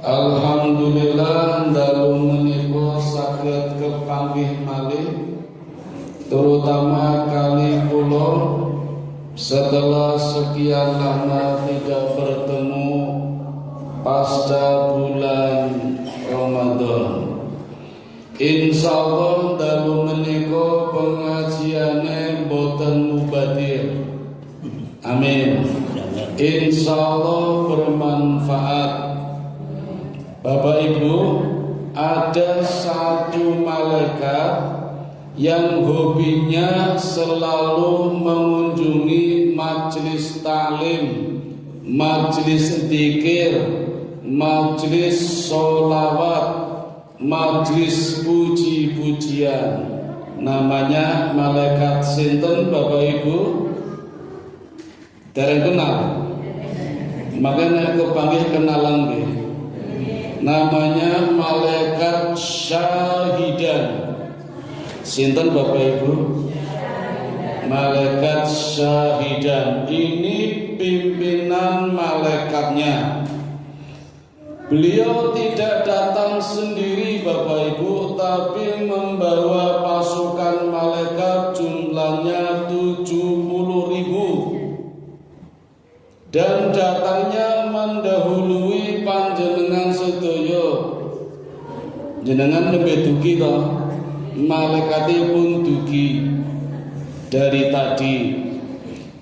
Alhamdulillah dalu menika saged kepanggih malih, terutama kali kula setelah sekian lama tidak bertemu pasca bulan Ramadan. Insyaallah dalu menika pengajiane boten mubadir. Amin. Insyaallah bermanfaat. Bapak Ibu, ada satu malaikat yang hobinya selalu mengunjungi majelis taklim, majelis zikir, majelis sholawat, majelis puji-pujian. Namanya malaikat sinten Bapak Ibu? Dereng kenal. Makanya kepanggih kenalan nggih. Namanya malaikat syahidan. Sinten Bapak Ibu? Malaikat syahidan. Ini pimpinan malaikatnya. Beliau tidak datang sendiri Bapak Ibu, tapi membawa pasukan malaikat jumlahnya 70.000. Dan datangnya mendahului panjenengan sedaya. Jenengan nembe dugi to, malaikatipun dugi dari tadi.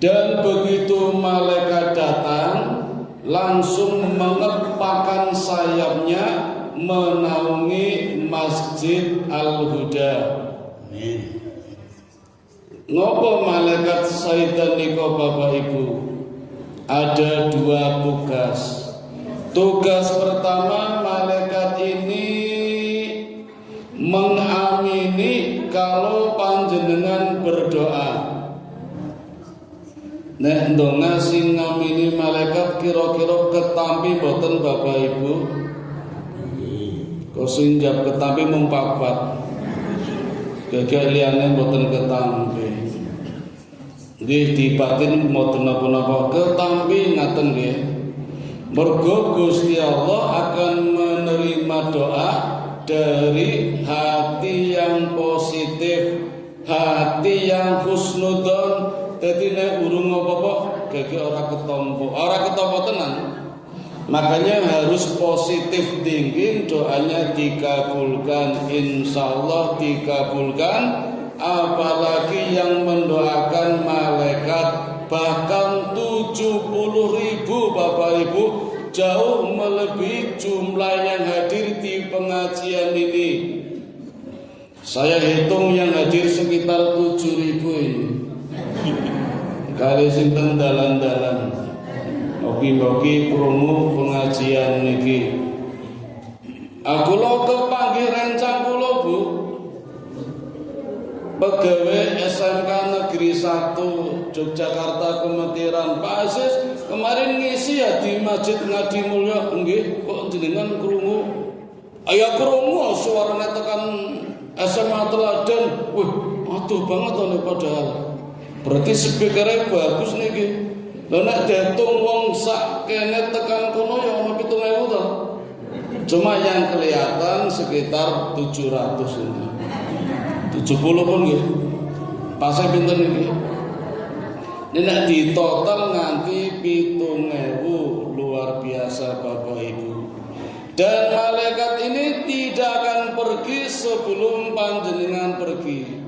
Dan begitu malaikat datang, langsung mengepakkan sayapnya menaungi Masjid Al-Huda. Ngopo malaikat saidan nika Bapak Ibu? Ada dua tugas. Tugas pertama, malaikat ini mengamini kalau panjenengan berdoa. Nek ndonga sing ngamini malaikat kira-kira ketampi boten Bapak Ibu? Kok sing njab ketampi mung 4. Gagah liyane boten ketampi. Nggih dibatin mboten napa-napa, ketampi ngaten nggih. Mergo Gusti Allah akan menerima doa dari hati yang positif, hati yang husnudzon. Dadi nek urung apa-apa gege ora ketampa tenan. Makanya harus positif thinking, doanya dikabulkan, insyaallah dikabulkan. Apalagi yang mendoakan malaikat bahkan 70.000 Bapak Ibu, jauh melebihi jumlah yang hadir di pengajian ini. Saya hitung yang hadir sekitar 7.000 ini. Kali sinten dalan-dalan oki-oki krungu pengajian niki. Aku lo kepanggih rencang kula Bu, pegawai SMK Negeri 1 Yogyakarta Kemetiran. Pak Aziz kemarin ngisi ya di Masjid Ngadi Mulya. Nggih, kok jenengan krungu? Ayo krungu suarane tekan SMA Teladan. Wih, aduh banget to padahal. Berarti speakernya bagus niki. Lah nek diitung wong sak kene tekan kono ya ono 7.000 to. Cuma yang kelihatan sekitar 700 ini. 70 pun nggih. Pasnya pinten niki? Nek di total nganti 7.000, luar biasa Bapak Ibu. Dan malaikat ini tidak akan pergi sebelum panjenengan pergi.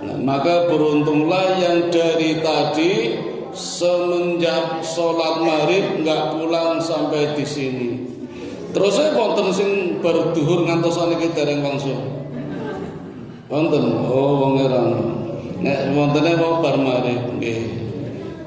Nah, maka beruntunglah yang dari tadi semenjak sholat maghrib nggak pulang sampai di sini. Terus saya wonten sing berduhur ngantos niki dereng langsung. Wonten, oh wong ngeran. Nek wontene kok bar maghrib nggih.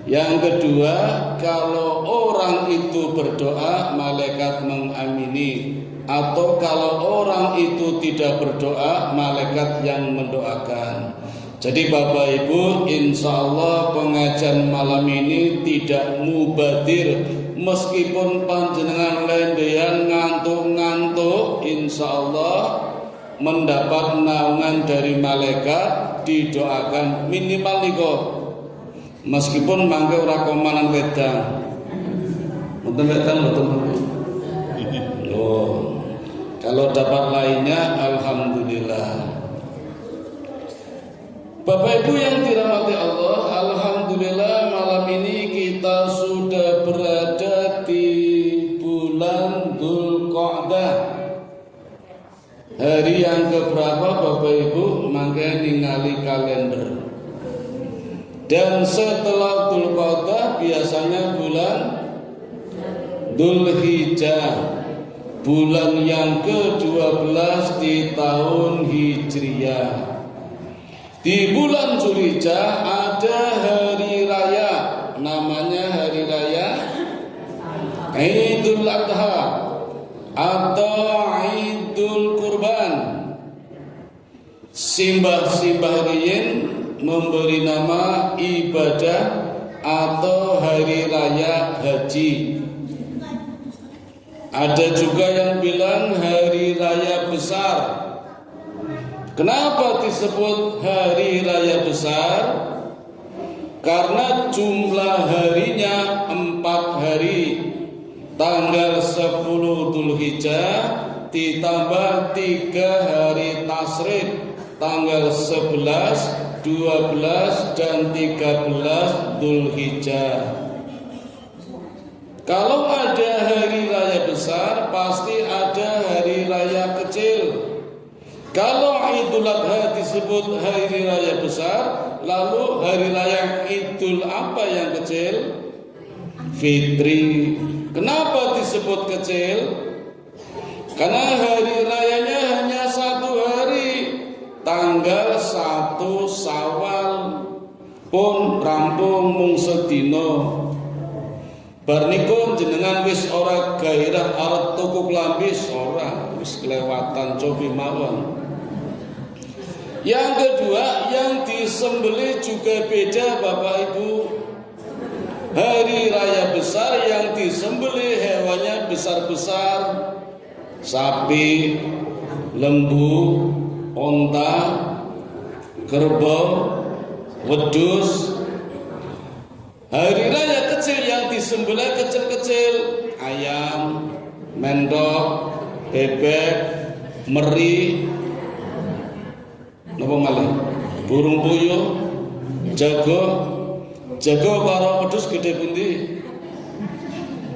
Yang kedua, kalau orang itu berdoa, malaikat mengamini. Atau kalau orang itu tidak berdoa, malaikat yang mendoakan. Jadi Bapak Ibu, insya Allah pengajian malam ini tidak mubadir. Meskipun panjenengan lendean ngantuk-ngantuk, insya Allah mendapat naungan dari malaikat, didoakan minimal niko. Meskipun mangke ora komanan wedang. Mboten wedang mboten. Oh, Kalau dapat lainnya, alhamdulillah. Bapak Ibu yang dirahmati Allah, alhamdulillah malam ini kita sudah berada di bulan Dzulqa'dah. Hari yang keberapa Bapak Ibu? Maka ningali kalender. Dan setelah Dzulqa'dah biasanya bulan Dzulhijjah, bulan yang ke-12 di tahun Hijriyah. Di bulan Dzulhijjah ada hari raya, namanya hari raya Idul Adha atau Idul Kurban. Simbah-simbah riyin memberi nama ibadah atau hari raya haji. Ada juga yang bilang hari raya besar. Kenapa disebut hari raya besar? Karena jumlah harinya 4 hari. Tanggal 10 Dzulhijjah ditambah 3 hari Tasyrik, tanggal 11, 12 dan 13 Dzulhijjah. Kalau ada hari raya besar, pasti ada hari raya kecil. Kalau Idul Adha disebut hari raya besar, lalu hari raya Idul apa yang kecil? Fitri. Kenapa disebut kecil? Karena hari rayanya hanya 1 hari, tanggal 1 Syawal, pun rampung mung sedina. Bar niku jenengan wis ora gairah arep tuku klambi ora, wis kelewatan cobi mawon. Yang kedua, yang disembelih juga beda Bapak Ibu. Hari raya besar yang disembelih hewannya besar-besar, sapi, lembu, onta, kerbau, wedhus. Hari raya kecil yang disembelih kecil-kecil, ayam, mendok, bebek, meri, napa malih? Burung puyuh, jago karo wedhus gede pundi?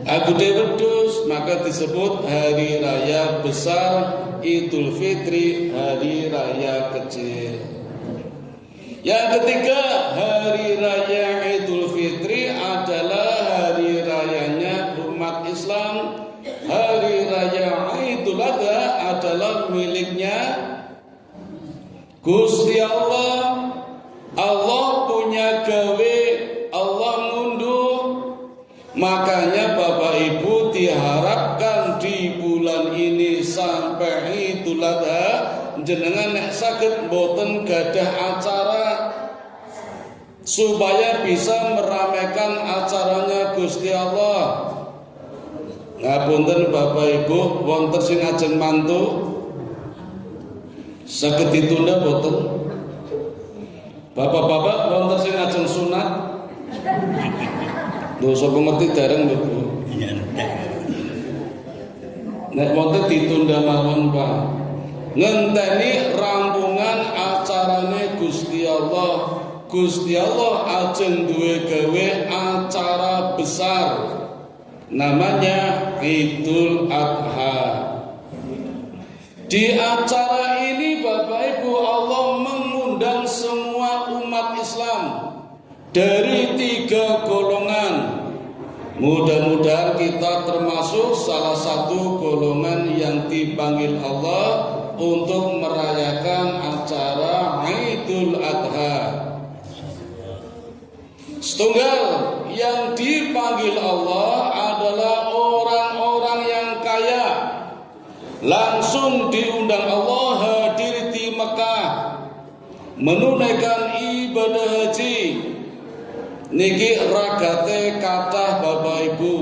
Gede wedhus, maka disebut hari raya besar Idul Fitri, hari raya kecil. Yang ketiga, hari raya Idul Fitri adalah hari rayanya umat Islam. Hari raya Idul Adha adalah miliknya Gusti Allah. Allah punya gawe, Allah ngunduh. Makanya Bapak Ibu diharapkan di bulan ini sampai Idul Adha jenengan nek saged mboten gadah acara supaya bisa meramaikan acaranya Gusti Allah. Ngapunten Bapak Ibu, wonten sing ajeng mantu saged ditunda mboten? Bapak-bapak wonten sing ajeng sunat? Lho sapa ngerti dereng lho Bu. Nek wonten ditunda mawon Pak. Ngenteni rampungan acarane Gusti Allah. Gusti Allah ajeng duwe gawe acara besar namanya Idul Adha. Di acara ini Bapak Ibu Allah mengundang semua umat Islam dari 3 golongan. Mudah-mudahan kita termasuk salah satu golongan yang dipanggil Allah untuk merayakan acara Idul Adha. Setunggal yang dipanggil Allah adalah orang-orang yang kaya. Langsung diundang Allah hadir di Mekah menunaikan ibadah haji. Niki ragate kathah Bapak Ibu.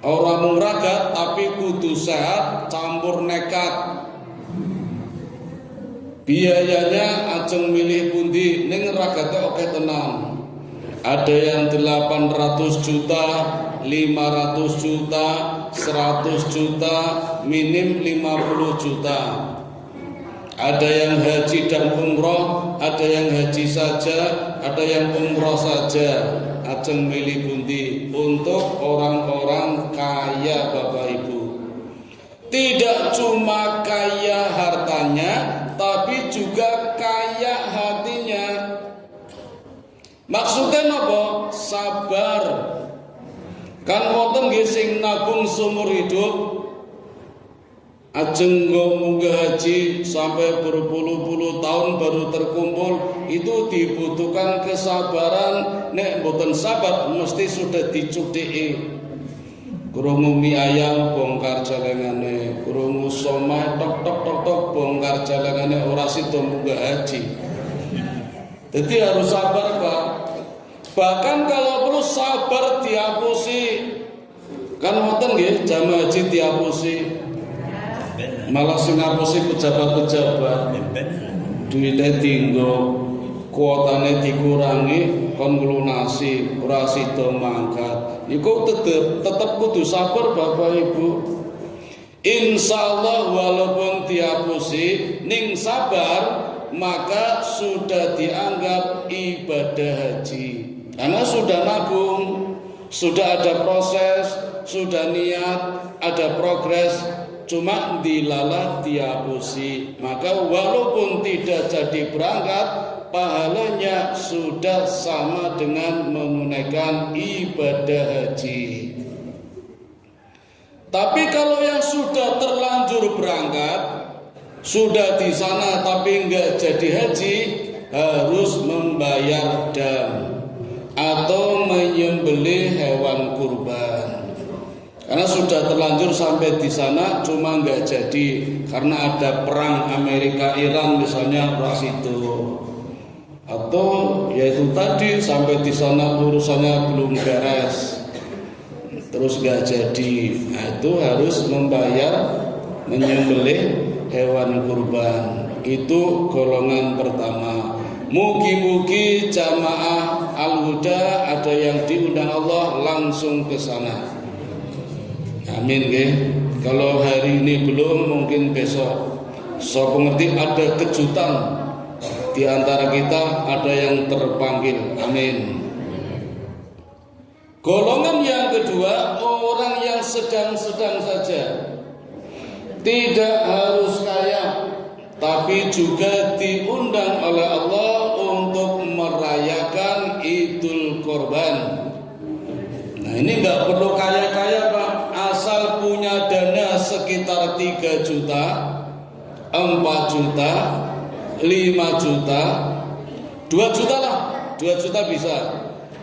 Ora mung ragat tapi kudu sehat campur nekat. Biayanya ajeng milih pundi ning ragate oke tenan. Ada yang 800 juta, 500 juta, 100 juta, minim 50 juta. Ada yang haji dan umroh, ada yang haji saja, ada yang umroh saja. Ajeng milih bundi untuk orang-orang kaya Bapak Ibu. Tidak cuma kaya hartanya, tapi juga kaya hatinya. Maksudnya apa? Sabar. Kan wonten nggih sing nabung seumur hidup, ajeng munggah haji sampai berpuluh-puluh tahun baru terkumpul, itu dibutuhkan kesabaran. Nek mboten sabar mesti sudah dicudhiki. Krungu mie ayam bongkar celengane, krungu somai tok tok tok tok bongkar celengane, ora sida munggah haji. Jadi harus sabar Pak. Bahkan kalau perlu sabar dihapusi. Kan wonten nggih jamaah haji dihapusi. Malah sing ngapusi pejabat-pejabat. Duite dienggo, kuotane dikurangi, kon nglunasi, ora sida mangkat. Iku tetep kudu sabar Bapak Ibu. Insyaallah walaupun dihapusi ning sabar, maka sudah dianggap ibadah haji. Karena sudah nabung, sudah ada proses, sudah niat, ada progres. Cuma dilalah dihapusi, maka walaupun tidak jadi berangkat, pahalanya sudah sama dengan menunaikan ibadah haji. Tapi kalau yang sudah terlanjur berangkat, sudah di sana tapi enggak jadi haji, harus membayar dam atau menyembelih hewan kurban. Karena sudah terlanjur sampai di sana, cuma nggak jadi karena ada perang Amerika Iran misalnya pas itu, atau yaitu tadi sampai di sana urusannya belum beres, terus nggak jadi. Nah, itu harus membayar menyembelih hewan kurban. Itu golongan pertama. Mugi-mugi jamaah Al-Huda ada yang diundang Allah langsung ke sana. Amin nggih. Kalau hari ini belum, mungkin besok. So pengerti ada kejutan di antara kita, ada yang terpanggil. Amin. Golongan yang kedua, orang yang sedang-sedang saja. Tidak harus kaya, tapi juga diundang oleh Allah untuk merayakan Idul Kurban. Nah, ini nggak perlu kaya-kaya Pak. Asal punya dana sekitar 3 juta, 4 juta, 5 juta, 2 juta lah, 2 juta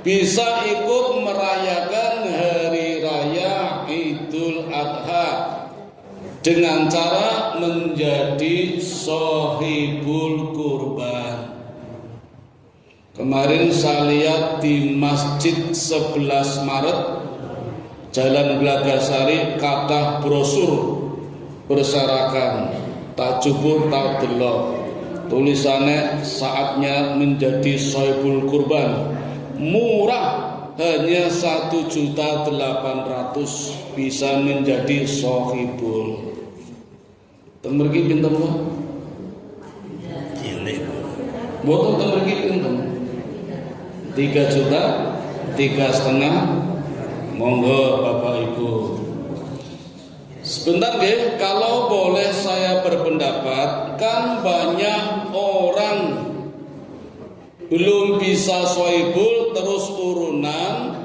bisa ikut merayakan hari raya Idul Adha dengan cara menjadi sohibul kurban. Kemarin saya lihat di Masjid 11 Maret Jalan Blagasari kathah brosur berserakan, tak jupur tak delok. Tulisannya saatnya menjadi sohibul kurban. Murah, hanya 1.800.000 bisa menjadi sohibul. Temergi pinten Pak? Boten temergi pinten? 3 juta, 3,5. Monggo Bapak Ibu. Sebentar nggih, kalau boleh saya berpendapat, kan banyak orang belum bisa sohibul terus urunan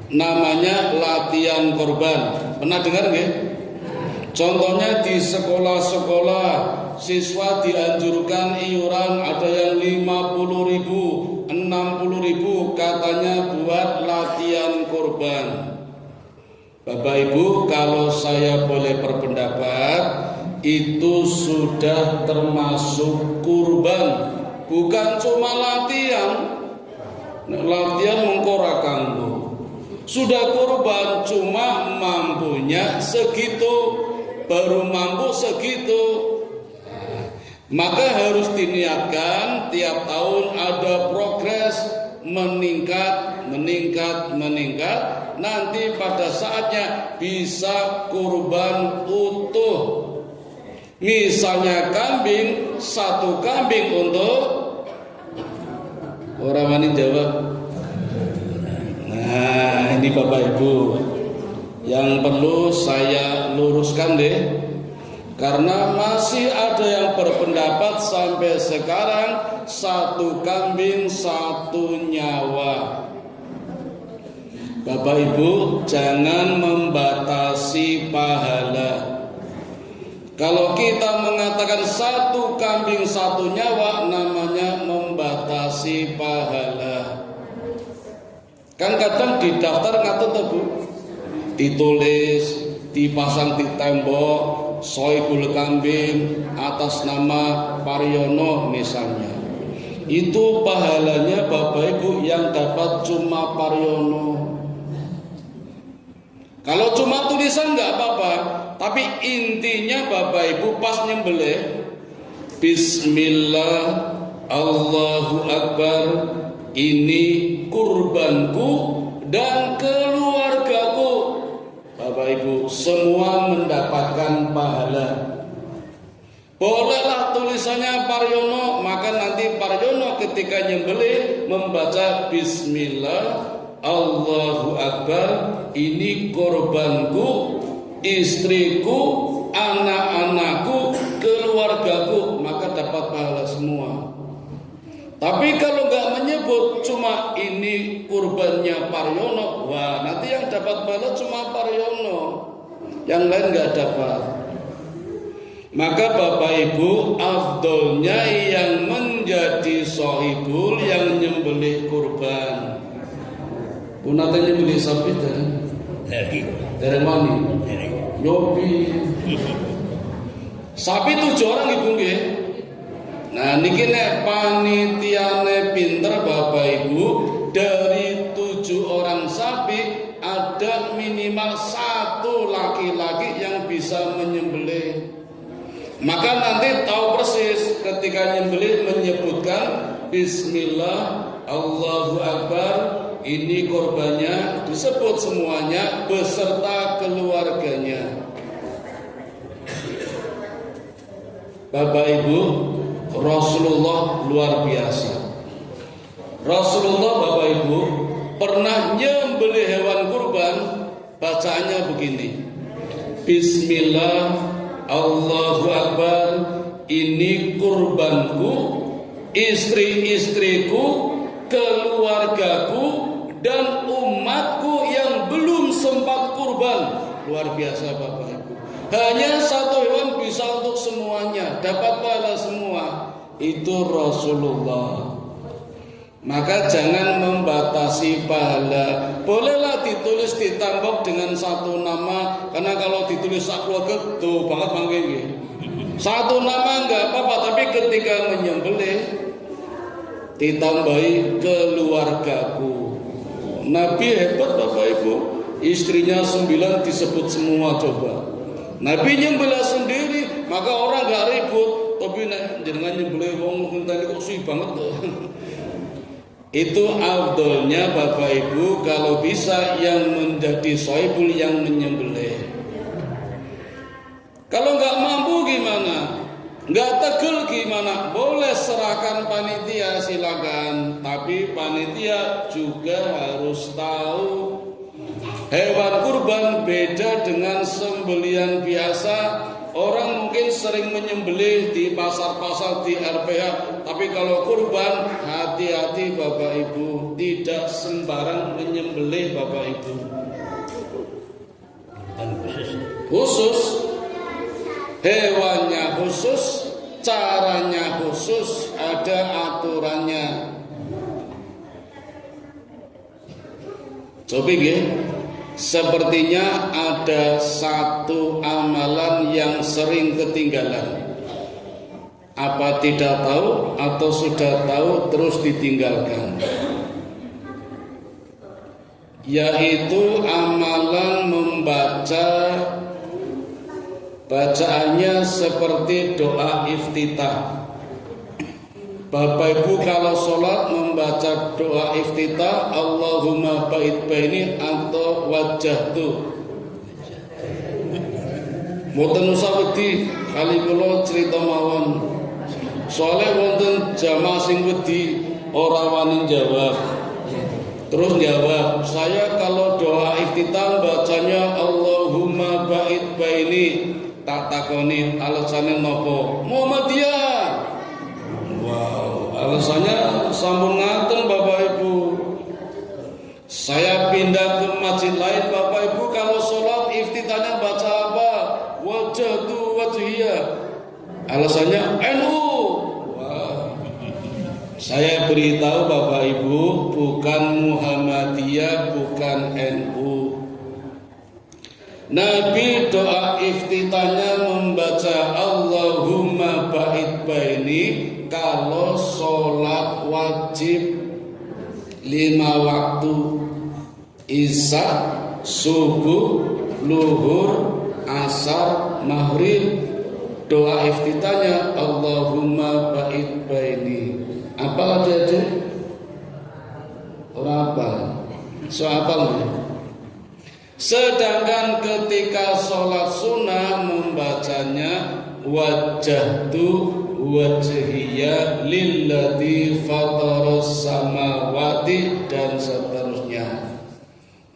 namanya latihan korban. Pernah dengar nggih? Contohnya di sekolah-sekolah siswa dianjurkan iuran, ada yang 50.000, 60.000 katanya buat latihan korban. Bapak Ibu, kalau saya boleh berpendapat, itu sudah termasuk kurban, bukan cuma latihan. Latihan mengkorakan sudah kurban, cuma mampunya segitu, baru mampu segitu. Maka harus diniatkan tiap tahun ada progres, meningkat, nanti pada saatnya bisa kurban utuh. Misalnya kambing, satu kambing untuk orang wani jawab. Nah, ini Bapak Ibu yang perlu saya luruskan deh, karena masih ada yang berpendapat sampai sekarang satu kambing satu nyawa. Bapak Ibu jangan membatasi pahala. Kalau kita mengatakan satu kambing satu nyawa, namanya membatasi pahala. Kan kadang di daftar ngatur tuh Bu, ditulis, dipasang di tembok, Soibul kambing atas nama Paryono misalnya. Itu pahalanya Bapak Ibu yang dapat cuma Paryono. Kalau cuma tulisan nggak apa-apa, tapi intinya Bapak Ibu pas nyembelih, Bismillah, Allahu Akbar, ini kurbanku dan keluargaku. Bapak Ibu semua mendapatkan pahala. Bolehlah tulisannya Paryono, maka nanti Paryono ketika nyembelih membaca Bismillah, Allahu Akbar, ini korbanku, istriku, anak-anakku, keluargaku, maka dapat pahala semua. Tapi kalau nggak menyebut cuma ini kurbannya Paryono, wah nanti yang dapat pahala cuma Paryono, yang lain nggak dapat. Maka Bapak Ibu, afdolnya yang menjadi sohibul yang nyembelih kurban. Punatanya beli sapi dari mana? Nyobi. Sapi 7 orang Ibu nggih. Nah niki nek panitiane pinter Bapak Ibu, dari 7 orang sapi ada minimal 1 laki-laki yang bisa menyembelih. Maka nanti tahu persis ketika nyembelih menyebutkan Bismillah, Allahu Akbar, ini korbannya, disebut semuanya beserta keluarganya. Bapak Ibu, Rasulullah luar biasa. Rasulullah Bapak Ibu pernah nyembelih hewan kurban, bacaannya begini, Bismillah, Allahu Akbar, ini kurbanku, istri-istriku, keluargaku, dan umatku yang belum sempat kurban. Luar biasa Bapak Ibu. Hanya 1 hewan bisa untuk semuanya, dapat pahala semua. Itu Rasulullah. Maka jangan membatasi pahala. Bolehlah ditulis ditambah dengan 1 nama, karena kalau ditulis sak keluarga tuh banget mangke. 1 nama enggak apa-apa, tapi ketika menyembelih ditambahi keluargaku. Nabi hebat Bapak Ibu, istrinya 9 disebut semua coba. Nabi nyembelih sendiri, maka orang gak ribut. Tapi nek jenengan nyembelih wong ngenteni kok suwi banget tuh. Itu afdolnya Bapak Ibu kalau bisa yang menjadi soibul yang menyembelih. Kalau nggak mampu gimana? Nggak tegel gimana? Boleh serahkan panitia silakan. Tapi panitia juga harus tahu hewan kurban beda dengan sembelian biasa. Orang mungkin sering menyembelih di pasar-pasar, di RPH, tapi kalau kurban hati-hati Bapak Ibu, tidak sembarang menyembelih Bapak Ibu. Khusus, hewannya khusus, caranya khusus, ada aturannya. Coba nggih. Sepertinya ada 1 amalan yang sering ketinggalan. Apa tidak tahu atau sudah tahu terus ditinggalkan? Yaitu amalan membaca, bacaannya seperti doa iftitah. Bapak Ibu kalau sholat membaca doa iftitah Allahumma ba'id baini atau wajjahtu. Mboten usah wedi kali kula cerita mawon. Soale wonten jamaah sing wedi ora wani jawab. Terus jawab, saya kalau doa iftitah bacanya Allahumma ba'id baini. Tak takoni alasannya nopo? Muhammadiyah. Wow, alasannya sampun ngaten Bapak Ibu. Saya pindah ke masjid lain Bapak Ibu, kalau sholat iftitahnya baca apa? Wajhatu wajhiyah. Alasannya NU. Wow. Saya beritahu Bapak Ibu, bukan Muhammadiyah, bukan NU. Nabi doa iftitahnya membaca Allahumma ba'id baini kalau sholat wajib 5 waktu, Isya, subuh, luhur, asar, maghrib. Doa iftitahnya Allahumma ba'id baini. Apa aja? Orang apa? So apa? Sedangkan ketika sholat sunnah membacanya wajjahtu wajhiyya lillati fataras samawati dan seterusnya.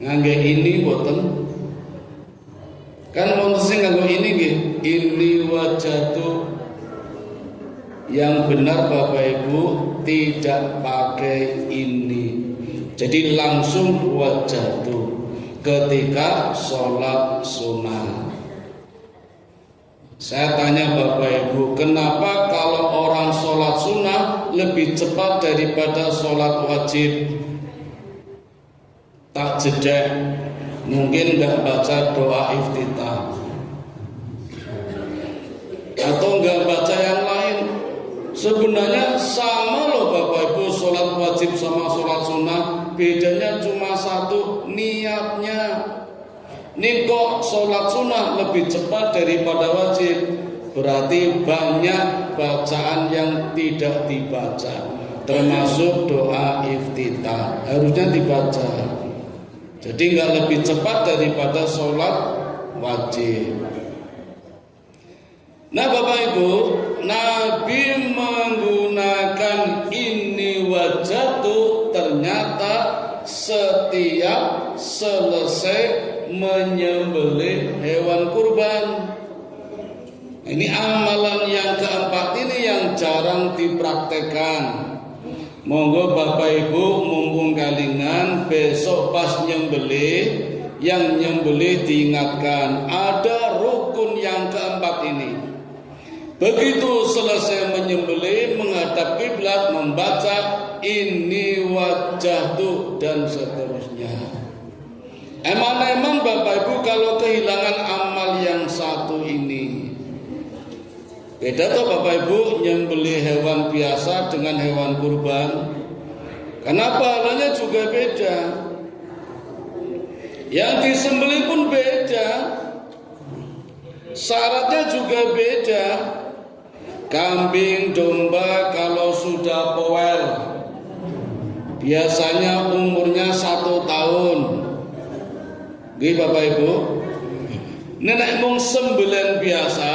Ngangge ini boten kan wonten sing nganggo ini nggih, ini wajjahtu. Yang benar Bapak Ibu tidak pakai ini. Jadi langsung wajjahtu ketika sholat sunnah. Saya tanya Bapak Ibu, kenapa kalau orang sholat sunnah lebih cepat daripada sholat wajib? Tak jeda, mungkin nggak baca doa iftitah atau nggak baca yang lain. Sebenarnya sama loh Bapak Ibu, sholat wajib sama sholat sunnah, bedanya cuma satu, niatnya. Nih kok sholat sunnah lebih cepat daripada wajib, berarti banyak bacaan yang tidak dibaca, termasuk doa iftitah harusnya dibaca. Jadi nggak lebih cepat daripada sholat wajib. Nah Bapak Ibu, Nabi menggunakan ini wajhatu ternyata setiap selesai menyembelih hewan kurban. Ini amalan yang keempat ini yang jarang dipraktekkan. Monggo Bapak Ibu mumpung kalingan besok pas nyembelih, yang nyembelih diingatkan ada rukun yang keempat ini. Begitu selesai menyembelih menghadap kiblat membaca ini wajhatu dan seterusnya. Emang Bapak Ibu kalau kehilangan amal yang satu ini. Beda toh Bapak Ibu nyembelih hewan biasa dengan hewan kurban. Karena pahalanya juga beda. Yang disembelih pun beda. Syaratnya juga beda. Kambing, domba kalau sudah powel biasanya umurnya 1 tahun. Nggih Bapak Ibu. Nek mung sembelihan biasa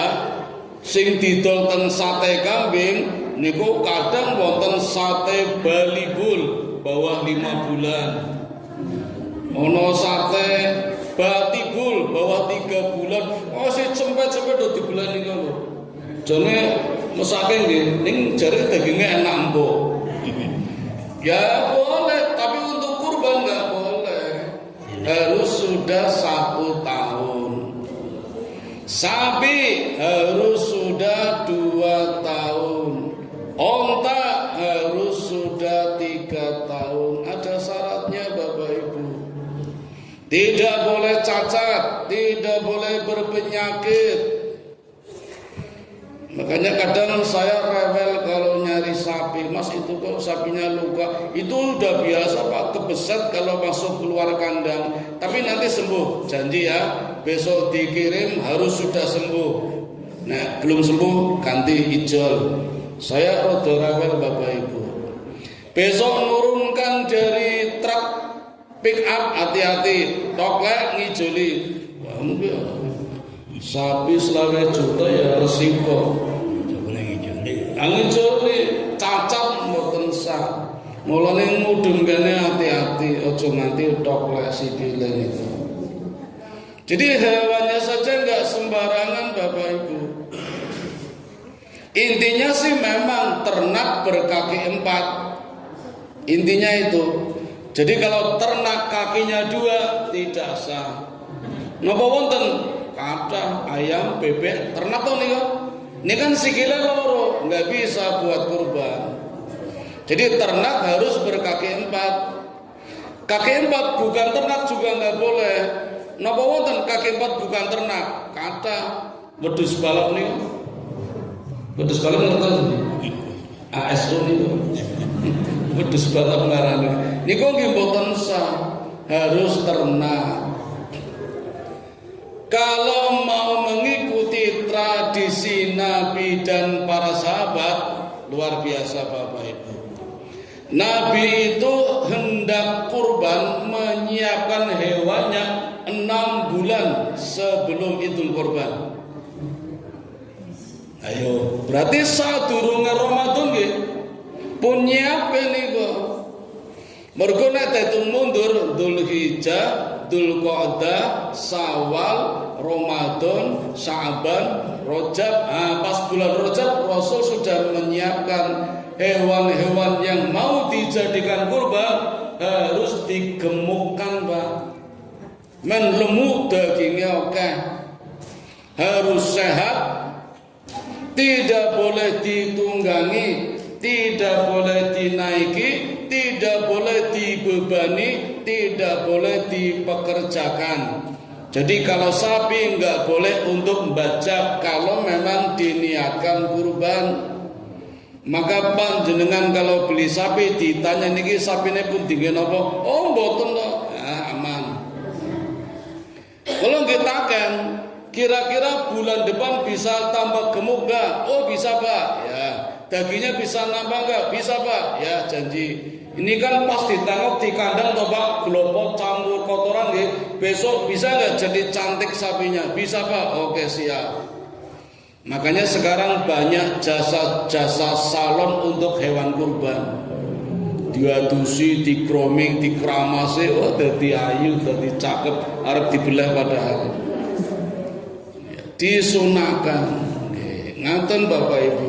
sing didol teng sate kambing niku kadang wonten sate balibul bawah 5 bulan. Ono sate batibul bawah 3 bulan. Oh si cempet-cempet do di bulan niku lho. Jane mesake nggih ning jare dagingnya enak empuk. Ya boleh, tapi untuk kurban enggak boleh. Harus sudah 1 tahun. Sapi harus sudah 2 tahun. Onta harus sudah 3 tahun. Ada syaratnya Bapak Ibu. Tidak boleh cacat, tidak boleh berpenyakit. Makanya kadang saya rewel kalau nyari sapi, Mas itu kok sapinya luka. Itu udah biasa Pak, kebeset kalau masuk keluar kandang. Tapi nanti sembuh, janji ya. Besok dikirim harus sudah sembuh. Nah belum sembuh ganti ijol. Saya rada rewel Bapak Ibu. Besok nurunkan dari truk pick up, hati-hati, toklek ngijoli. Sapi selawe juta ya resiko. Ngijoli cacat mboten sah. Mulane mudhun kene hati-hati, aja nganti toklek sikile itu. Jadi hewannya saja nggak sembarangan Bapak Ibu. Intinya sih memang ternak berkaki 4. Intinya itu. Jadi kalau ternak kakinya 2 tidak sah. Napa wonten kathah ayam, bebek, ternak to niku. Ini kan sikile loro, nggak bisa buat kurban. Jadi ternak harus berkaki 4. Kaki 4 bukan ternak juga nggak boleh. Napa wonten kaki 4 bukan ternak? Kathah wedhus balap niku. Wedhus balap ngertos ASO niku. Wedhus balap ngarane. Niku nggih mboten sah, harus ternak. Kalau mau mengikuti tradisi Nabi dan para sahabat, luar biasa Bapak Ibu. Nabi itu hendak kurban menyiapkan hewannya 6 bulan sebelum Idul Kurban. Ayo, berarti sadurunge Ramadan nggih pun nyiapke niku. Mergo nek diitung mundur Dzulhijjah, Dzulqa'dah, Syawal, Ramadan, Sya'ban, Rajab. Pas bulan Rajab Rasul sudah menyiapkan hewan-hewan yang mau dijadikan kurban harus digemukkan, Pak. Men lemu dagingnya akeh. Harus sehat. Tidak boleh ditunggangi, tidak boleh dinaiki, tidak boleh dibebani, tidak boleh dipekerjakan. Jadi kalau sapi enggak boleh untuk bajak kalau memang diniatkan kurban. Maka panjenengan kalau beli sapi ditanya niki sapine pun tinggi napa? Oh mboten to. Aman. Kalau kita kan kira-kira bulan depan bisa tambah gemuk enggak? Oh bisa Pak. Ya. Dagingnya bisa nambah enggak? Bisa Pak. Ya janji. Ini kan pas ditangkap di kandang toh Pak, glopot campur kotoran nggih. Besok bisa enggak jadi cantik sapinya? Bisa Pak. Oke siap. Makanya sekarang banyak jasa-jasa salon untuk hewan kurban. Diadusi, dikroming, dikramasi, oh dadi ayu, dadi cakep, arep dibelah padahal. Disunahkan. Ngaten Bapak Ibu.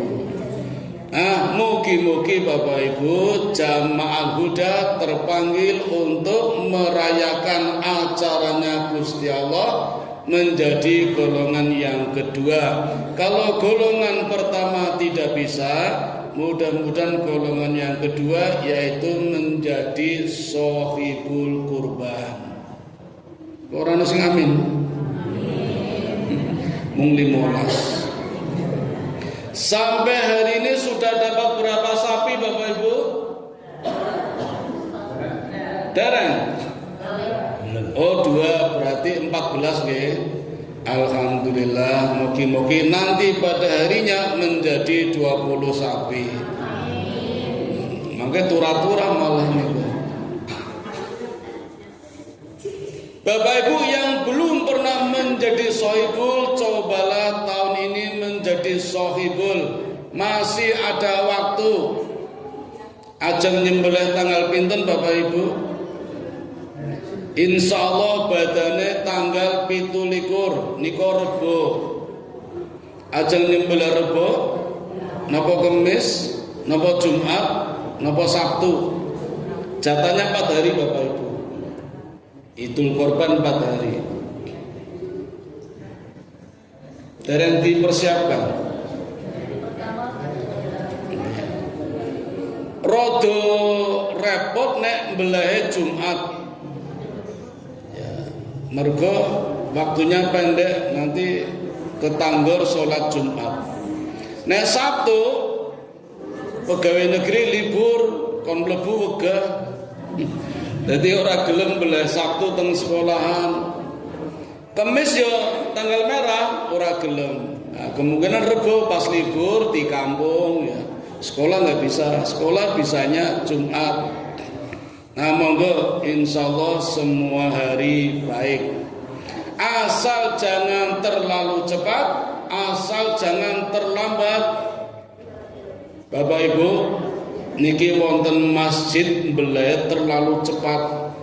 Mugi-mugi Bapak Ibu jamaah Huda terpanggil untuk merayakan acaranya Gusti Allah menjadi golongan yang kedua. Kalau golongan pertama tidak bisa, mudah-mudahan golongan yang kedua yaitu menjadi sohibul kurban. Orang sing amin. Mung 15. Sampai hari ini sudah dapat berapa sapi Bapak Ibu? Dereng. Oh 2 berarti 14 nggih. Alhamdulillah, mugi-mugi nanti pada harinya menjadi 20 sapi. Mangke turah-turah malah niku. Bapak Ibu yang belum pernah menjadi sohibul, cobalah tahun ini menjadi sohibul. Masih ada waktu. Ajeng nyembelih tanggal pinten Bapak Ibu? Insya Allah badane tanggal 17 niko Rebo. Ajeng nyembelih Rebo, napa Kamis, napa Jumat, napa Sabtu. Jatahnya 4 hari Bapak Ibu. Idul Kurban 4 hari. Dereng dipersiapkan. Rodo repot nek mbelahe Jumat. Mergo waktunya pendek, nanti ketanggor sholat Jumat. Nek Sabtu pegawai negeri libur kon mlebu wegah. Jadi ora gelem belah Sabtu teng sekolahan. Kamis yo tanggal merah ora gelem. Nah, kemungkinan Rebo pas libur di kampung ya. Sekolah nggak bisa, sekolah bisanya Jumat. Nah monggo, insya Allah semua hari baik. Asal jangan terlalu cepat, asal jangan terlambat. Bapak Ibu, niki wonten masjid mbeleh terlalu cepat.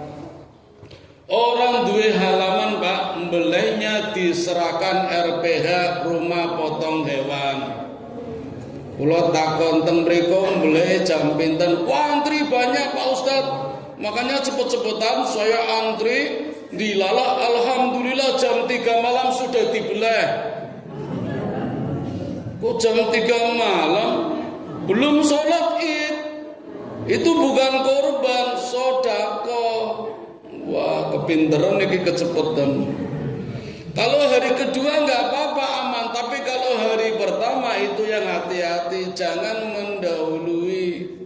Orang duwe halaman Pak, mbelehnya diserahkan RPH rumah potong hewan. Kula takon teng mriku mbeleh jam pinten? Wah, antri banyak Pak Ustadz. Makanya cepet-cepetan saya antri. Dilala, alhamdulillah jam 3 malam sudah dibeleh. Kok jam 3 malam? Belum sholat Id. Itu bukan korban, sedekah. Wah, kepinteran ini kecepetan. Kalau hari kedua nggak apa-apa aman, tapi kalau hari pertama itu yang hati-hati, jangan mendahului.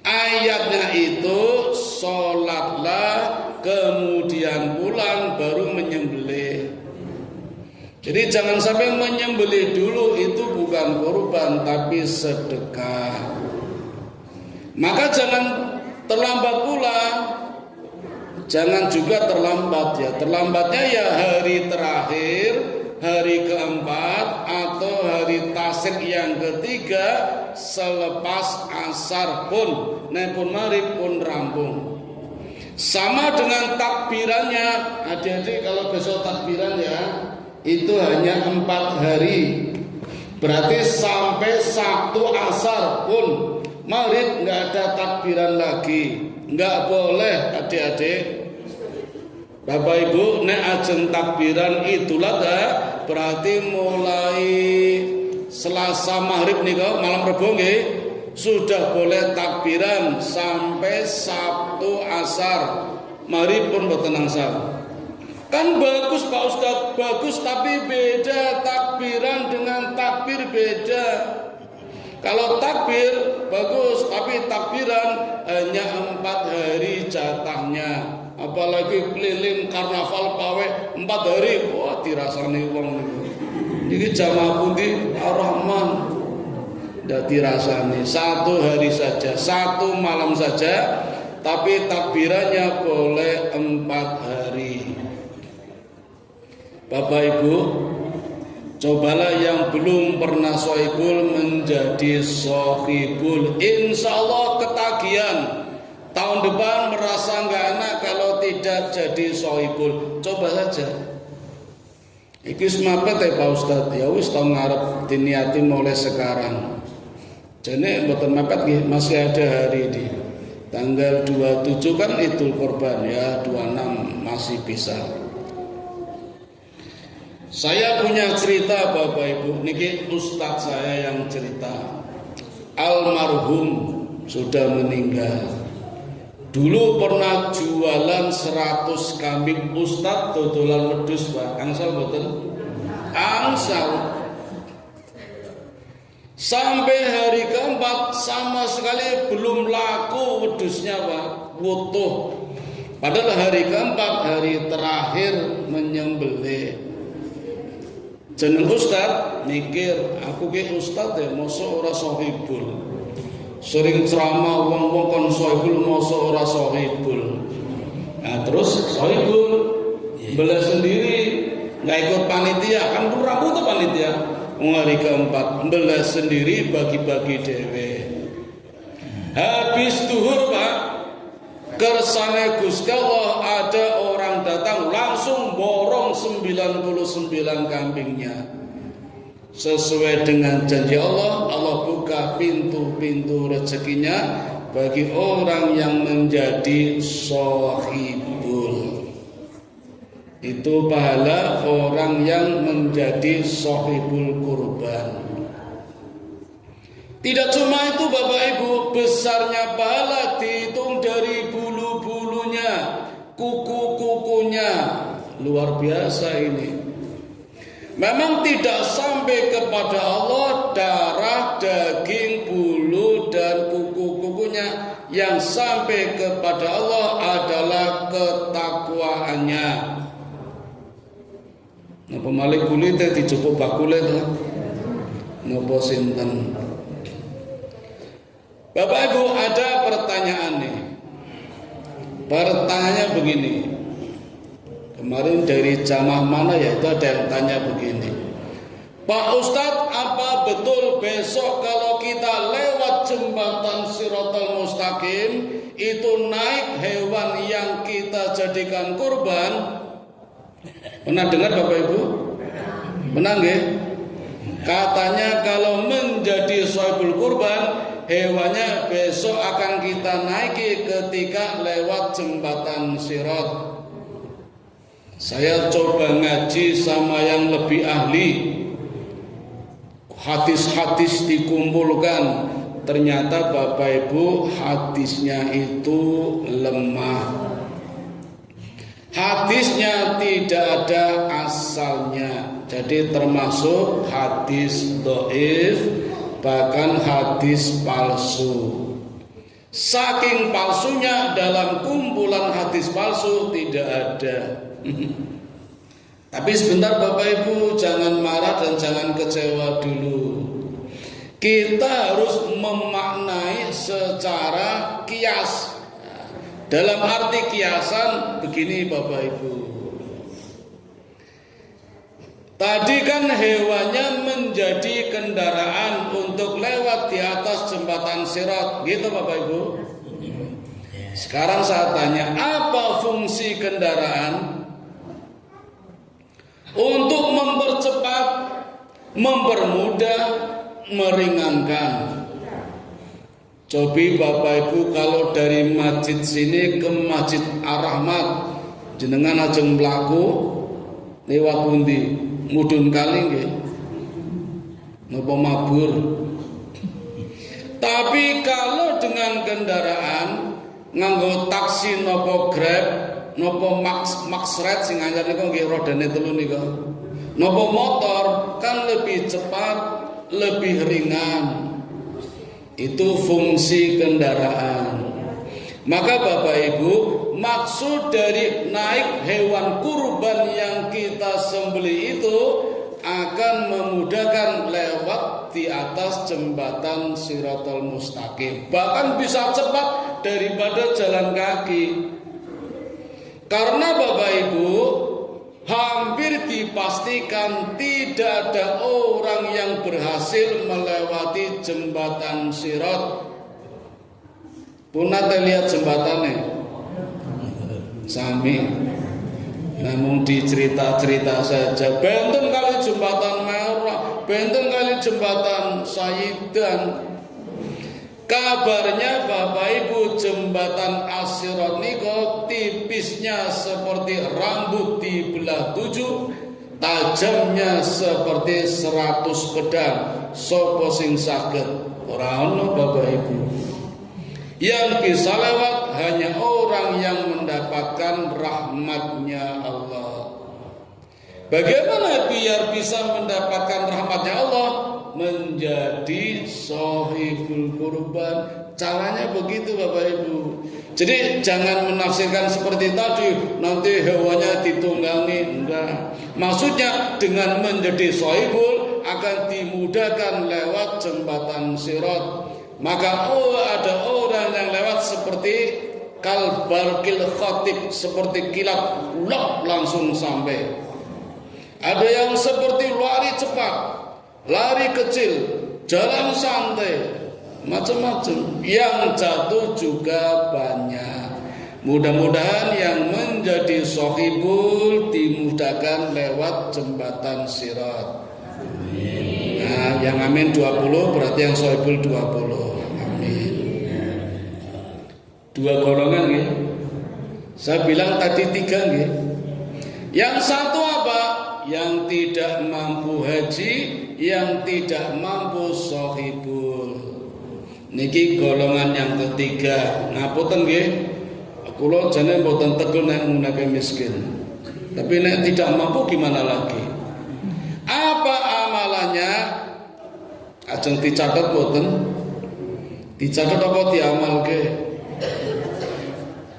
Ayatnya itu sholatlah kemudian pulang baru menyembelih. Jadi jangan sampai menyembelih dulu, itu bukan kurban tapi sedekah. Maka jangan terlambat pula. Jangan juga terlambat ya. Terlambatnya ya hari terakhir, hari keempat atau hari tasyrik yang ketiga selepas asar pun, nepun maghrib pun rampung. Sama dengan takbirannya, adik-adik kalau besok takbiran ya, itu hanya 4 hari. Berarti sampai Sabtu asar pun maghrib nggak ada takbiran lagi. Nggak boleh adik-adik. Bapak Ibu, nek ajeng takbiran Idul Adha berarti mulai Selasa maghrib nih kok malam Rebo nggih sudah boleh takbiran sampai Sabtu asar. Maghrib pun boten angsal. Kan bagus Pak Ustadz, bagus tapi beda takbiran dengan takbir beda. Kalau takbir bagus tapi takbiran hanya 4 hari jatahnya. Apalagi keliling karnaval pawe 4 hari, wah dirasani wong niku. Iki jamaah pundi Ar-Rahman. Ndak dirasani 1 hari saja, 1 malam saja, tapi takbirannya boleh 4 hari. Bapak Ibu, cobalah yang belum pernah sohibul menjadi sohibul. Insya Allah ketagihan. Tahun depan merasa nggak enak kalau tidak jadi sohibul. Coba saja. Iki semapet ya Pak Ustadz. Ya wis tahun ngarep diniati mulai sekarang. Jadi mboten mepet masih ada hari ini. Tanggal 27 kan Idul Kurban ya, 26 masih bisa. Saya punya cerita Bapak Ibu. Niki Ustadz saya yang cerita. Almarhum sudah meninggal. Dulu pernah jualan 100 kambing. Ustadz dodolan wedhus Pak. Angsal boten? Angsal. Sampai hari keempat sama sekali belum laku wedhusnya Pak. Wutuh. Padahal hari keempat, hari terakhir menyembelih. Jeneng Ustadz mikir, aku ki Ustadz ya mosok ora sohibul. Sering ceramah wong-wong kon sohibul mosok ora sohibul. Nah terus sohibul bela sendiri, nggak ikut panitia, kan rampung tuh panitia. Hari keempat bela sendiri bagi-bagi dewe. Habis duhur Pak, kersane Gusti Allah ada orang datang langsung borong 99 kambingnya. Sesuai dengan janji Allah, Allah buka pintu-pintu rezekinya bagi orang yang menjadi sohibul. Itu pahala orang yang menjadi sohibul kurban. Tidak cuma itu Bapak Ibu, besarnya pahala dihitung dari bulu-bulunya, kuku-kukunya. Luar biasa ini. Memang tidak sampai kepada Allah darah, daging, bulu, dan kuku-kukunya. Yang sampai kepada Allah adalah ketakwaannya. Napa malih kulit dijupuk bakule to? Napa sinten? Bapak Ibu, ada pertanyaan nih. Pertanyaannya begini. Kemarin dari jamaah mana ya, itu ada yang tanya begini. Pak Ustadz, apa betul besok kalau kita lewat jembatan Shiratal Mustaqim itu naik hewan yang kita jadikan kurban? Pernah dengar Bapak Ibu? Pernah nggih? Katanya kalau menjadi shahibul kurban, hewannya besok akan kita naiki ketika lewat jembatan Sirat. Saya coba ngaji sama yang lebih ahli. Hadis-hadis dikumpulkan, ternyata Bapak Ibu hadisnya itu lemah. Hadisnya tidak ada asalnya, jadi termasuk hadis dhaif, bahkan hadis palsu. Saking palsunya dalam kumpulan hadis palsu tidak ada. Tapi sebentar Bapak Ibu, jangan marah dan jangan kecewa dulu. Kita harus memaknai secara kias. Dalam arti kiasan begini Bapak Ibu. Tadi kan hewannya menjadi kendaraan untuk lewat di atas jembatan Sirat, gitu Bapak Ibu. Sekarang saya tanya, apa fungsi kendaraan? Untuk mempercepat, mempermudah, meringankan. Cobi Bapak Ibu kalau dari masjid sini ke Masjid Ar-Rahmat jenengan ajeng mlaku lewat pundi? Mudhun kali nggih. Napa mabur? Tapi kalau dengan kendaraan nganggo taksi napa Grab, napa Maxrate sing anyar niku nggih rodane telu niku. Napa motor kan lebih cepat, lebih ringan. Itu fungsi kendaraan. Maka Bapak Ibu, maksud dari naik hewan kurban yang kita sembelih itu akan memudahkan lewat di atas jembatan Shiratal Mustaqim. Bahkan bisa cepat daripada jalan kaki. Karena Bapak Ibu, hampir dipastikan tidak ada orang yang berhasil melewati jembatan Sirat. Punate lihat jembatannya sami, namun dicerita-cerita saja. Benten kali jembatan Merah, benten kali jembatan Sayyidan. Kabarnya Bapak Ibu jembatan As-Sirat niko tipisnya seperti rambut dibelah 7, tajamnya seperti 100 pedang. Sopo sing saged? Ora ono Bapak Ibu. Yang bisa lewat hanya orang yang mendapatkan rahmatnya Allah. Bagaimana biar bisa mendapatkan rahmatnya Allah? Menjadi shahibul kurban. Caranya begitu Bapak Ibu. Jadi jangan menafsirkan seperti tadi, nanti hewannya ditunggangi. Enggak. Maksudnya dengan menjadi shahibul akan dimudahkan lewat jembatan Sirat. Maka ada orang yang lewat seperti kalbarkil khatib, seperti kilat lop langsung sampai. Ada yang seperti lari cepat, lari kecil, jalan santai, macam-macam. Yang jatuh juga banyak. Mudah-mudahan yang menjadi shahibul dimudahkan lewat jembatan Sirat. Nah, yang amin 20 berarti yang shahibul 20. Amin. 2 golongan nggih. Saya bilang tadi 3 nggih. Yang satu apa? Yang tidak mampu haji, yang tidak mampu shahibul. Niki golongan yang ketiga. Ngapunten nggih. Kula jane mboten tegel nek ngunake miskin. Tapi nek tidak mampu gimana lagi? Apa amalannya? Ajeng dicatat boten? Dicatat apa diamalke?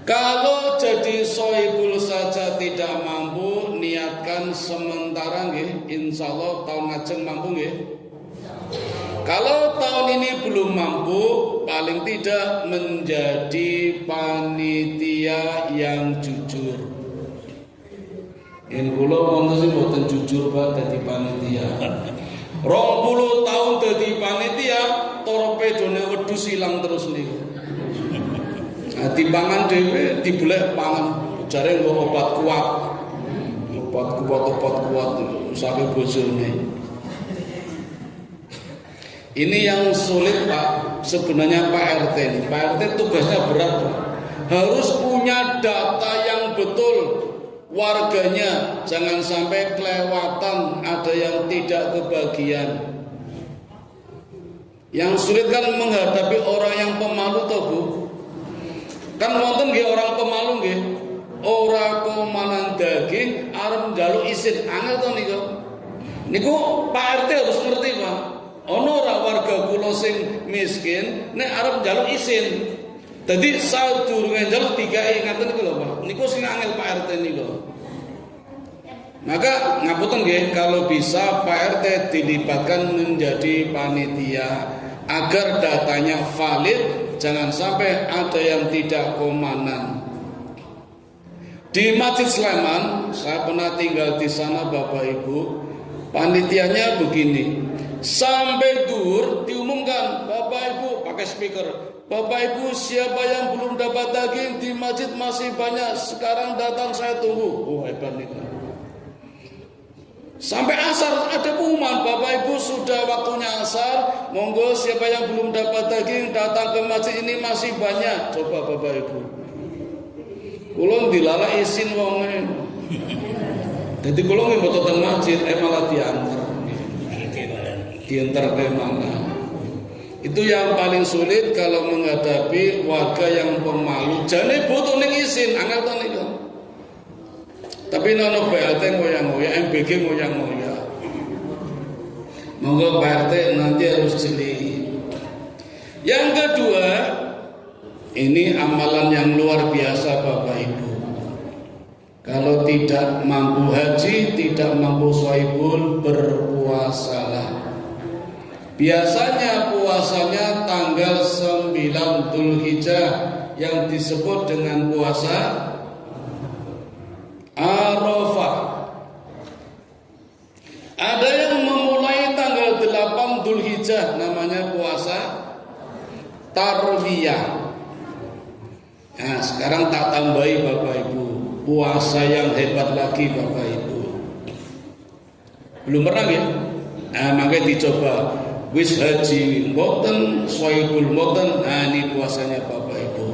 Kalau jadi shahibul saja tidak mampu, niatkan sementara nggih, insyaallah tahun ngajeng mampu nggih. Kalau tahun ini belum mampu, paling tidak menjadi panitia yang jujur. Yang kula wonten sing mboten jujur Pak dadi panitia. 20 tahun dadi panitia, torpedone wedhus ilang terus niku. Nah, dipangan dhewe, dibelek pangan, jare nggo obat kuat. Obat kuat sampai bojone. Ini yang sulit Pak, sebenarnya Pak RT ini. Pak RT tugasnya berat Pak. Harus punya data yang betul warganya, jangan sampai kelewatan, ada yang tidak kebagian. Yang sulit kan menghadapi orang yang pemalu toh Bu. Kan wonten nggih orang pemalu nggih. Ora komanan daging arep njaluk isin, angel to niku. Niku Pak RT harus ngerti Pak. Ono ora warga kula sing miskin nek arep njaluk isin. Dadi sadurunge njaluk digawe ngaten niku lho Pak. Niku sing angel Pak RT niku. Maka ngapunten nggih, kalau bisa Pak RT dilibatkan menjadi panitia agar datanya valid, jangan sampai ada yang tidak komanan. Di Masjid Sleman, saya pernah tinggal di sana Bapak Ibu, panitianya begini. Sampai dur diumumkan, Bapak Ibu pakai speaker, Bapak Ibu siapa yang belum dapat daging di masjid masih banyak, sekarang datang saya tunggu. Oh hebat nih. Sampai asar ada pengumuman, Bapak Ibu sudah waktunya asar, monggo siapa yang belum dapat daging datang ke masjid ini masih banyak. Coba Bapak Ibu, kulon dilala isin wonge. Jadi kulon nggih mboten masjid, malah diantar. Diantar ke mana? Itu yang paling sulit kalau menghadapi warga yang pemalu. Jane butuh ning isin, angel to niku. Tapi nono BLT ngoyang-ngoyang, MBG ngoyang-ngoyang. Monggo Pak RT nanti harus jeli. Yang kedua, ini amalan yang luar biasa Bapak Ibu. Kalau tidak mampu haji, tidak mampu shaibul, berpuasalah. Biasanya puasanya tanggal 9 Dzulhijjah yang disebut dengan puasa Arafah. Ada yang memulai tanggal 8 Dzulhijjah namanya puasa Tarwiyah. Nah, sekarang tak tambahi Bapak Ibu, puasa yang hebat lagi Bapak Ibu. Belum pernah ya? Nah, makanya dicoba. Wis haji mboten, shaibul mboten, nah ini puasanya Bapak Ibu.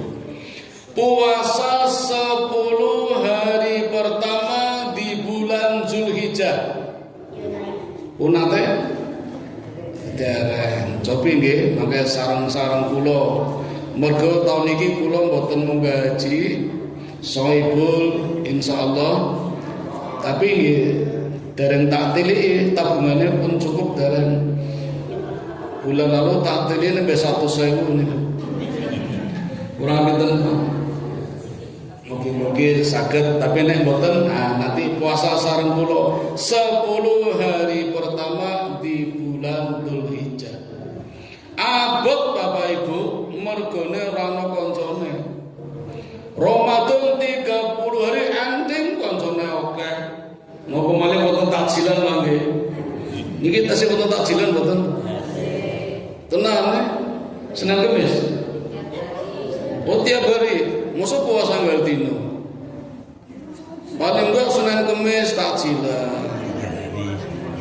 Puasa 10 hari pertama di bulan Dzulhijjah. Punate dereng. Cobi nggih, mangke sareng-sareng kula. Mergo taun iki kula mboten munggah haji, shaibul insyaallah. Tapi nggih dereng tak tiliki tabungane pun cukup dereng. Bulan lalu tak tiliki nembe 100.000 niku. Kurang pinten Pak. Mungkin saged, tapi nek mboten nanti puasa sareng kula 10 hari pertama di bulan Dzulhijjah. Abot Bapak Ibu, mergone ora ana kancane. Ramadan 30 hari anting kancane akeh. Napa malih mboten takjilan mangke. Niki tasih mboten takjilan mboten. Tenang nih, Senin Kamis. Oh tiap hari, masa puasa nggak dino. Paling enggak Senin Kamis takjilan.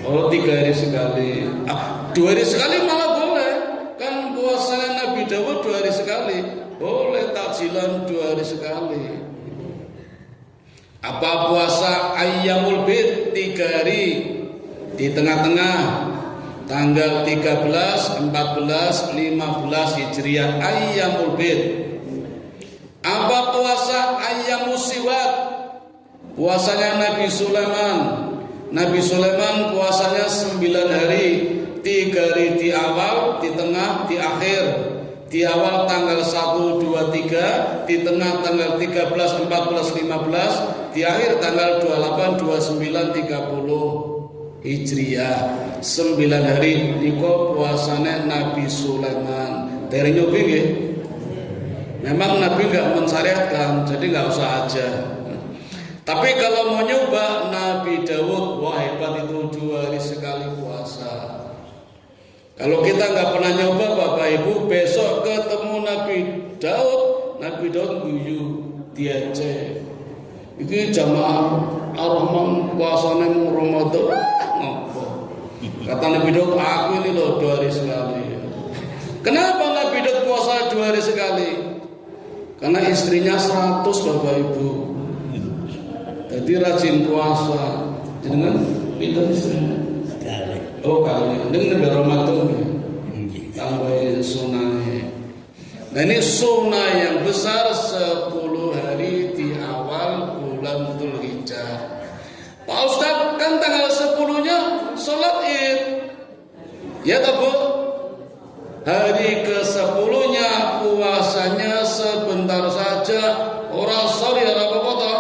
Oh 3 hari sekali. 2 hari sekali malah boleh. Kan puasanya Nabi Dawud 2 hari sekali. Boleh takjilan 2 hari sekali. Apa puasa Ayyamul Bid 3 hari di tengah-tengah? Tanggal 13, 14, 15 Hijriah Ayyamul Bid. Apa puasa Ayyamus Siwak? Puasanya Nabi Sulaiman. Nabi Sulaiman puasanya 9 hari, 3 hari di awal, di tengah, di akhir. Di awal tanggal 1, 2, 3, di tengah tanggal 13, 14, 15, di akhir tanggal 28, 29, 30. Hijriah 9 hari niko puasane Nabi Sulaiman. Dari nyobi nggih. Memang Nabi nggak mensyariatkan, jadi nggak usah aja. Tapi kalau mau nyoba Nabi Daud, wah hebat itu 2 hari sekali puasa. Kalau kita nggak pernah nyoba Bapak Ibu, besok ketemu Nabi Daud guyu diajak. Iki jamaah Ar-Rahman puasane mung Ramadan ngopo. Kata Nabi Daud, aku ini loh 2 hari sekali. Kenapa Nabi Daud puasa 2 hari sekali? Karena istrinya 100 Bapak Ibu. Jadi rajin puasa. Dengan pinter istrinya. Oh kali. Dengan Ramadan tambah sunah. Nah ini sunnah yang besar 10 hari di awal bulan Dzulhijjah. Pak Ustadz kan tanggal 10-nya sholat Id. Ya tak Bu? Hari ke-10-nya puasanya sebentar saja. Orang sorry apa-apa toh.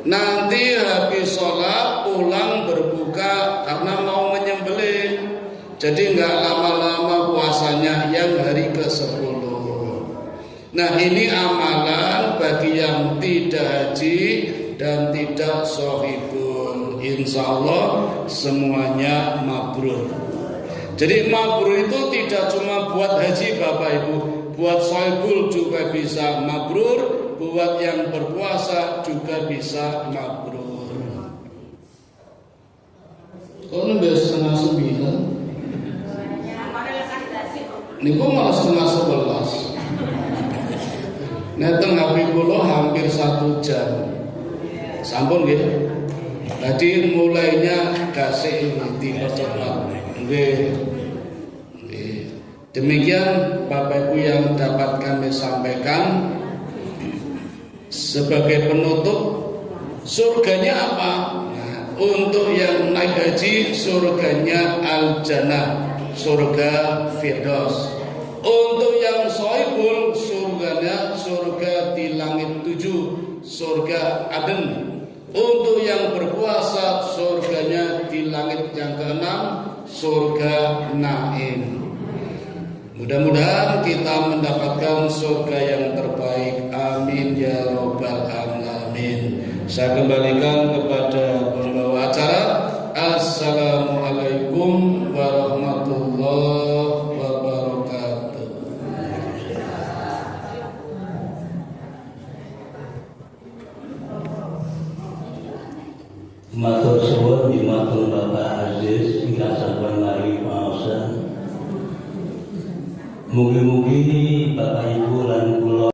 Nanti habis sholat pulang berbuka karena mau menyembelih. Jadi nggak lama-lama puasanya yang hari ke-10. Nah ini amalan bagi yang tidak haji dan tidak shohibun. Insya Allah semuanya mabrur. Jadi mabrur itu tidak cuma buat haji Bapak Ibu, buat shohibul juga bisa mabrur, buat yang berpuasa juga bisa mabrur. Kok nambah 8:30? Ini kok malah 10:30? Neteng HP kula hampir 1 jam. Sampun nggih. Tadi mulainya gasik dipercepat. Nggih. Demikian Bapak Ibu yang dapat kami sampaikan. Sebagai penutup, surganya apa? Nah, untuk yang naik haji surganya Al-Jannah, surga Firdaus. Untuk yang shoibul surganya surga di langit 7, surga Aden. Untuk yang berpuasa surganya di langit yang ke-6, surga Naim. Mudah-mudahan kita mendapatkan surga yang terbaik. Amin ya robbal alamin. Saya kembalikan kepada pembawa acara. Assalamualaikum warahmatullahi wabarakatuh. Matur suwun dimatur Bapak Aziz ingkang sampun mari paosan. Mugi-mugi Bapak Ibu lan kula